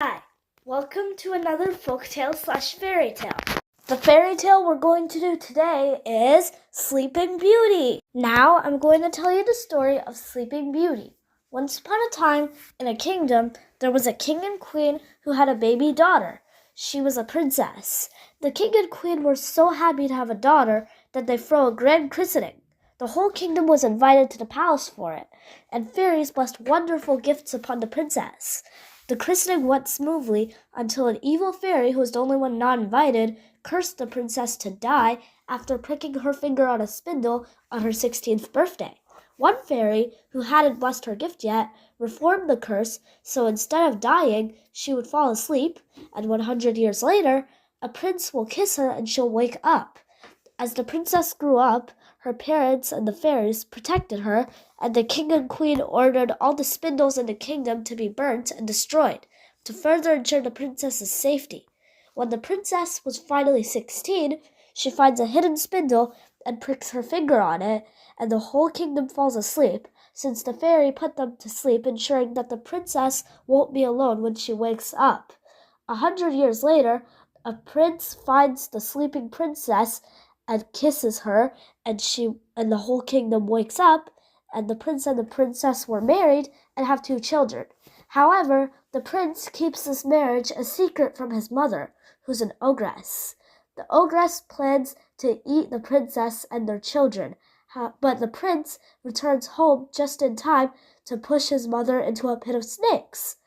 Hi, welcome to another folktale/fairy tale. The fairy tale we're going to do today is Sleeping Beauty. Now I'm going to tell you the story of Sleeping Beauty. Once upon a time, in a kingdom, there was a king and queen who had a baby daughter. She was a princess. The king and queen were so happy to have a daughter that they threw a grand christening. The whole kingdom was invited to the palace for it, and fairies blessed wonderful gifts upon the princess. The christening went smoothly until an evil fairy, who was the only one not invited, cursed the princess to die after pricking her finger on a spindle on her 16th birthday. One fairy, who hadn't blessed her gift yet, reformed the curse, so instead of dying, she would fall asleep, and 100 years later, a prince will kiss her and she'll wake up. As the princess grew up, her parents and the fairies protected her, and the king and queen ordered all the spindles in the kingdom to be burnt and destroyed, to further ensure the princess's safety. When the princess was finally 16, she finds a hidden spindle and pricks her finger on it, and the whole kingdom falls asleep, since the fairy put them to sleep, ensuring that the princess won't be alone when she wakes up. 100 years later, a prince finds the sleeping princess and kisses her, and the whole kingdom wakes up, and the prince and the princess were married and have 2 children. However, the prince keeps this marriage a secret from his mother, who's an ogress. The ogress plans to eat the princess and their children, but the prince returns home just in time to push his mother into a pit of snakes.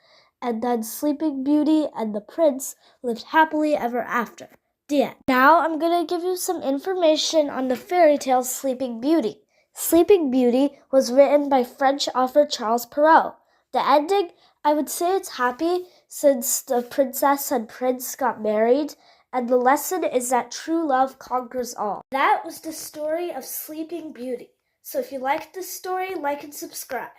And then Sleeping Beauty and the prince lived happily ever after. The end. Now I'm going to give you some information on the fairy tale Sleeping Beauty. Sleeping Beauty was written by French author Charles Perrault. The ending, I would say it's happy since the princess and prince got married, and the lesson is that true love conquers all. That was the story of Sleeping Beauty. So if you liked this story, like and subscribe.